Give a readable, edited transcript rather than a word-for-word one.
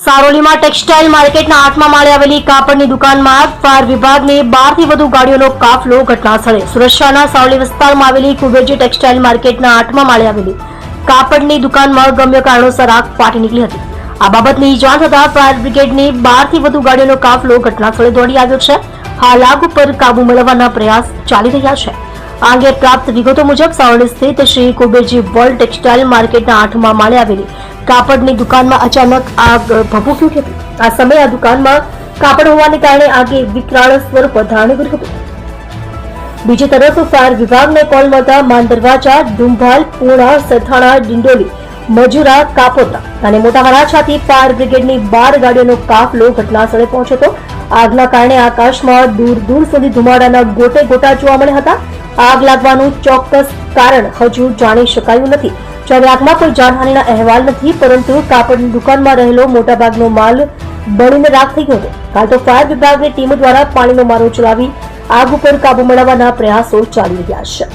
સારોલીમાં textile માર્કેટના 8મા માળે આવેલી કાપડની દુકાનમાં ફાયર વિભાગની 12 થી વધુ ગાડીઓનો કાફલો ઘટનાસ્થળે. સુરક્ષાના સારોલી વિસ્તારમાં આવેલી કુબેરજી ટેક્સટાઇલ માર્કેટના 8મા માળે આવેલી કાપડની દુકાનમાં ગમ્ય કારણોસર આગ ફાટી નીકળી હતી. આ બાબતની જાણ થતાં ફાયર બ્રિગેડની 12 થી વધુ ગાડીઓનો કાફલો ઘટનાસ્થળે દોડી આવ્યો છે. હાલ આગ ઉપર કાબુ મેળવવાના પ્રયાસ ચાલી રહ્યા છે. આ અંગે પ્રાપ્ત વિગતો મુજબ સારોલી સ્થિત શ્રી કુબેરજી વર્લ્ડ ટેક્સટાઇલ માર્કેટના 8મા માળે આવેલી કાપડની દુકાનમાં અચાનક આગ ભભૂકી ઉઠી હતી. આ સમયે આ દુકાનમાં કાપડ હોવાને કારણે આગે વિકરાળ સ્વરૂપ ધારણ કર્યું હતું. બીજી તરફ ફાયર વિભાગને કોલ મળતા માન દરવાજા, ડુંભાલ, પૂર્ણા, સરથાણા, ડિંડોલી, મજુરા, કાપોદ્રા અને મોટા વરાછાથી ફાયર બ્રિગેડની 12 ગાડીઓનો કાફલો ઘટનાસ્થળે પહોંચ્યો હતો. આગના કારણે આકાશમાં દૂર દૂર સુધી ધુમાડાના ગોટે ગોટા જોવા મળ્યા હતા. આગ લાગવાનું ચોક્કસ કારણ હજુ જાણી શકાયું નથી. જ્યારે આગમાં કોઈ જાનહાનિના અહેવાલ નથી, પરંતુ કાપડની દુકાનમાં રહેલો મોટાભાગનો માલ બળીને રાખ થઈ ગયો હતો. હાલ તો ફાયર વિભાગની ટીમ દ્વારા પાણીનો મારો ચલાવી આગ ઉપર કાબુ મેળવવાના પ્રયાસો ચાલી રહ્યા છે.